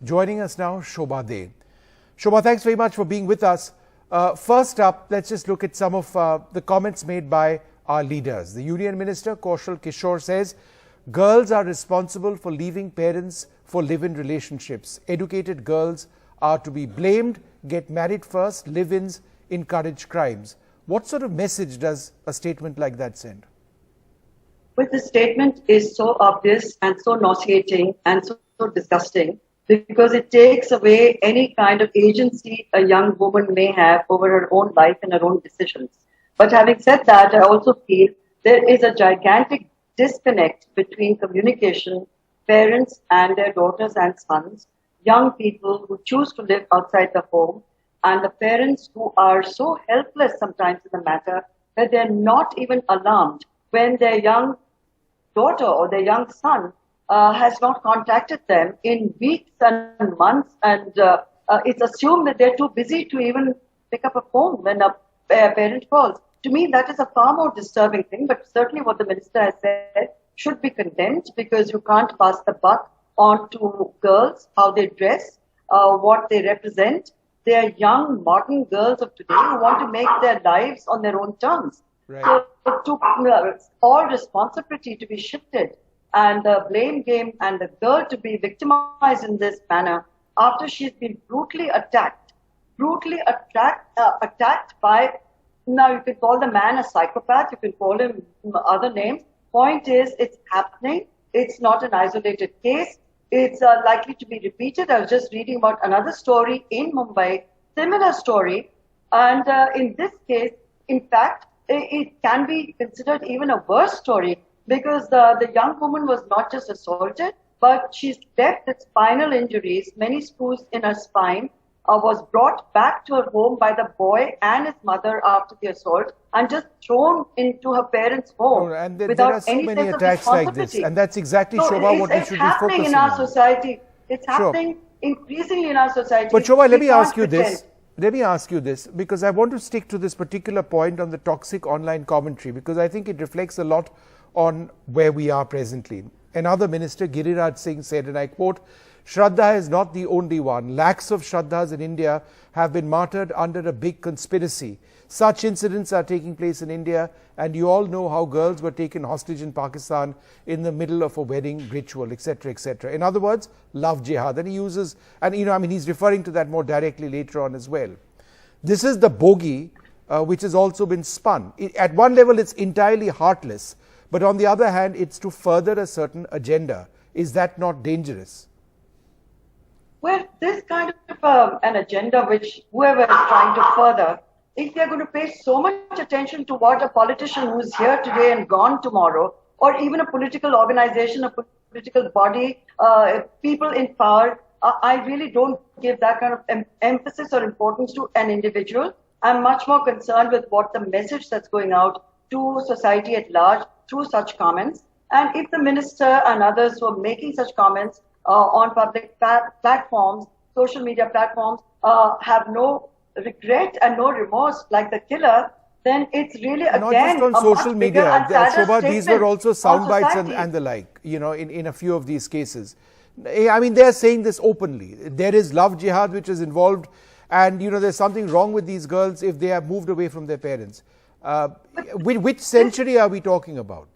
Joining us now, Shobhaa. Shobhaa, thanks very much for being with us. First up, let's just look at some of the comments made by our leaders. The Union Minister, Kaushal Kishore, says, girls are responsible for leaving parents for live-in relationships. Educated girls are to be blamed, get married first, live-ins encourage crimes. What sort of message does a statement like that send? Well, the statement is so obvious and so nauseating and so disgusting because it takes away any kind of agency a young woman may have over her own life and her own decisions. But having said that, I also feel there is a gigantic disconnect between communication, parents and their daughters and sons, young people who choose to live outside the home, and the parents who are so helpless sometimes in the matter that they're not even alarmed when their young daughter or their young son has not contacted them in weeks and months, and it's assumed that they're too busy to even pick up a phone when a parent calls. To me, that is a far more disturbing thing, but certainly what the minister has said should be condemned because you can't pass the buck on to girls, how they dress, what they represent. They are young, modern girls of today who want to make their lives on their own terms. Right. So it took all responsibility to be shifted and the blame game and the girl to be victimized in this manner after she's been brutally attacked by, now you can call the man a psychopath, you can call him other names. Point is, it's happening. It's not an isolated case. It's likely to be repeated. I was just reading about another story in Mumbai, similar story. And in this case, in fact, it can be considered even a worse story because the young woman was not just assaulted, but she's left with spinal injuries, many screws in her spine, was brought back to her home by the boy and his mother after the assault and just thrown into her parents' home. And there without are so any many sense of attacks like this. And that's exactly, Shobhaa, what we should be focusing on. It's happening in our society. It's happening increasingly in our society. But Shobhaa, let me ask you this. Let me ask you this, because I want to stick to this particular point on the toxic online commentary, because I think it reflects a lot on where we are presently. Another minister, Giriraj Singh, said, and I quote, Shraddha is not the only one. Lakhs of Shraddhas in India have been martyred under a big conspiracy. Such incidents are taking place in India, and you all know how girls were taken hostage in Pakistan in the middle of a wedding ritual, etc., etc. In other words, love jihad. And he uses, and he's referring to that more directly later on as well. This is the bogey which has also been spun. At one level, it's entirely heartless, but on the other hand, it's to further a certain agenda. Is that not dangerous? Well, this kind of an agenda which whoever is trying to further, if they're going to pay so much attention to what a politician who's here today and gone tomorrow, or even a political organization, a political body, people in power, I really don't give that kind of emphasis or importance to an individual. I'm much more concerned with what the message that's going out to society at large through such comments. And if the minister and others who are making such comments on public platforms, social media platforms, have no regret and no remorse like the killer, then it's really again not just on social media. Shobhaa, these were also sound bites and the like, in a few of these cases. I mean, they're saying this openly. There is love jihad which is involved, and there's something wrong with these girls if they have moved away from their parents. Which century are we talking about,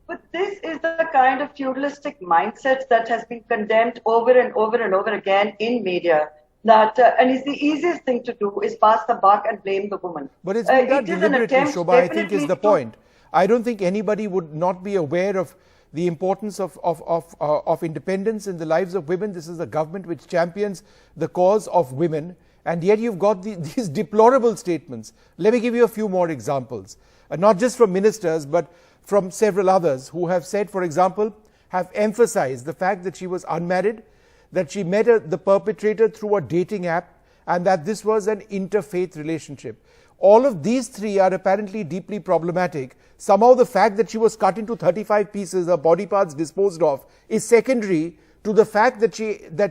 But this is the kind of feudalistic mindset that has been condemned over and over and over again in media. That and it's the easiest thing to do is pass the buck and blame the woman. But it's been done deliberately, Shobhaa, I think is the point. I don't think anybody would not be aware of the importance of independence in the lives of women. This is a government which champions the cause of women, and yet you've got these deplorable statements. Let me give you a few more examples, not just from ministers, but from several others who have said, for example, have emphasized the fact that she was unmarried, that she met the perpetrator through a dating app, and that this was an interfaith relationship. All of these three are apparently deeply problematic. Somehow the fact that she was cut into 35 pieces, her body parts disposed of, is secondary to the fact that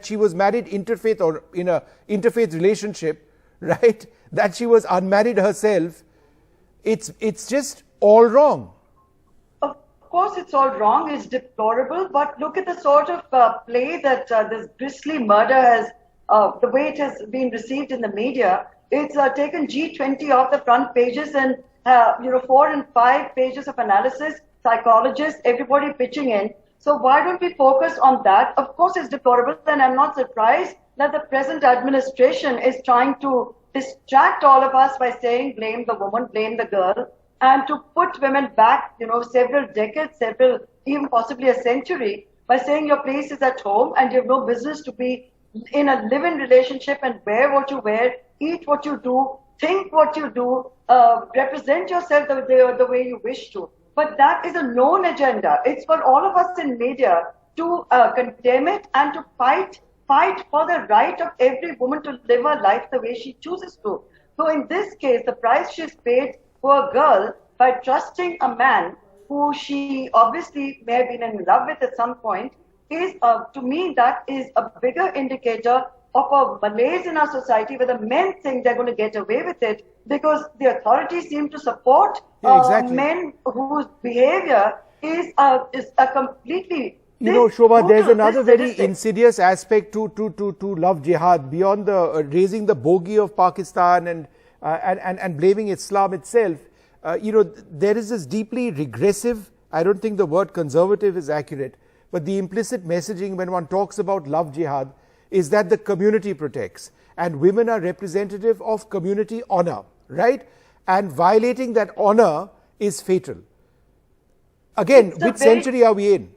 she was married interfaith or in a interfaith relationship, right? That she was unmarried herself. It's just all wrong. Of course, it's all wrong. It's deplorable. But look at the sort of play that this grisly murder has, the way it has been received in the media. It's taken G20 off the front pages and, 4 and 5 pages of analysis, psychologists, everybody pitching in. So why don't we focus on that? Of course, it's deplorable, and I'm not surprised that the present administration is trying to distract all of us by saying blame the woman, blame the girl, and to put women back, several decades, even possibly a century, by saying your place is at home and you have no business to be in a live-in relationship and wear what you wear, eat what you do, think what you do, represent yourself the way you wish to. But that is a known agenda. It's for all of us in media to condemn it and to fight for the right of every woman to live her life the way she chooses to. So in this case, the price she's paid for a girl by trusting a man who she obviously may have been in love with at some point is, to me, that is a bigger indicator of a malaise in our society where the men think they're going to get away with it because the authorities seem to support men whose behavior is a completely... Shobhaa, there's another very insidious aspect to love jihad beyond the raising the bogey of Pakistan and blaming Islam itself. There is this deeply regressive, I don't think the word conservative is accurate, but the implicit messaging when one talks about love jihad is that the community protects and women are representative of community honor, right? And violating that honor is fatal. Again, which century are we in?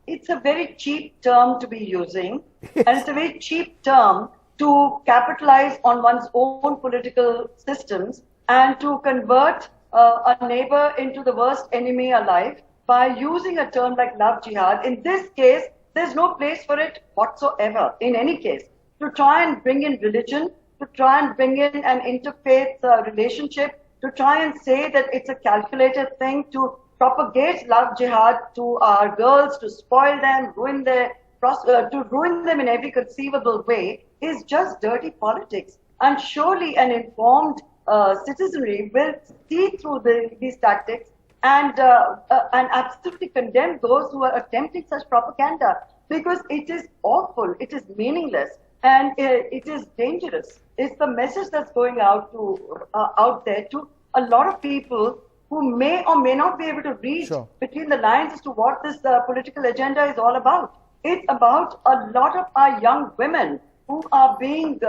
It's a very cheap term to be using, and it's a very cheap term to capitalize on one's own political systems and to convert a neighbor into the worst enemy alive by using a term like love jihad. In this case, there's no place for it whatsoever, in any case. To try and bring in religion, to try and bring in an interfaith relationship, to try and say that it's a calculated thing, to propagate love jihad to our girls, to spoil them, to ruin them in every conceivable way, is just dirty politics. And surely an informed citizenry will see through these tactics and absolutely condemn those who are attempting such propaganda, because it is awful, it is meaningless, and it is dangerous. It's the message that's going out there to a lot of people who may or may not be able to read between the lines as to what this political agenda is all about. It's about a lot of our young women who are being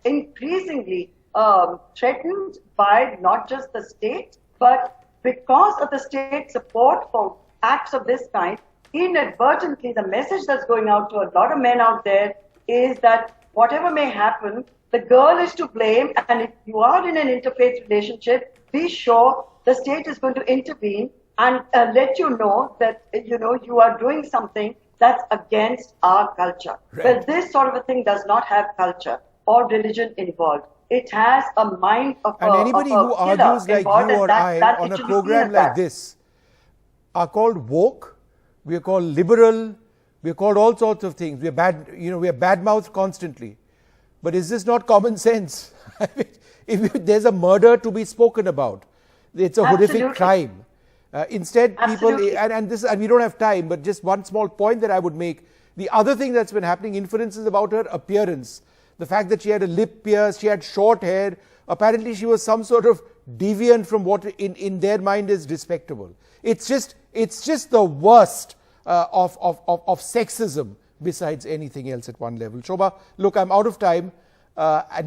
increasingly threatened by not just the state, but because of the state support for acts of this kind. Inadvertently, the message that's going out to a lot of men out there is that whatever may happen, the girl is to blame, and if you are in an interfaith relationship, be sure the state is going to intervene and let you know that you are doing something that's against our culture. Right. Well, this sort of a thing does not have culture or religion involved. It has a mind of and anybody who argues like you or I on a program like this are called woke, we are called liberal, we are called all sorts of things. We are bad, we are bad-mouthed constantly. But is this not common sense? I mean, if there's a murder to be spoken about, it's a horrific crime. Instead, people, and we don't have time, but just one small point that I would make. The other thing that's been happening, inferences about her appearance, the fact that she had a lip pierce, she had short hair, apparently she was some sort of deviant from what in their mind is respectable. It's just the worst of sexism besides anything else at one level. Shobhaa, look, I'm out of time. I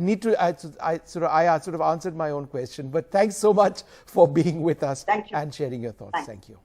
sort of answered my own question, but thanks so much for being with us and sharing your thoughts. Thank you.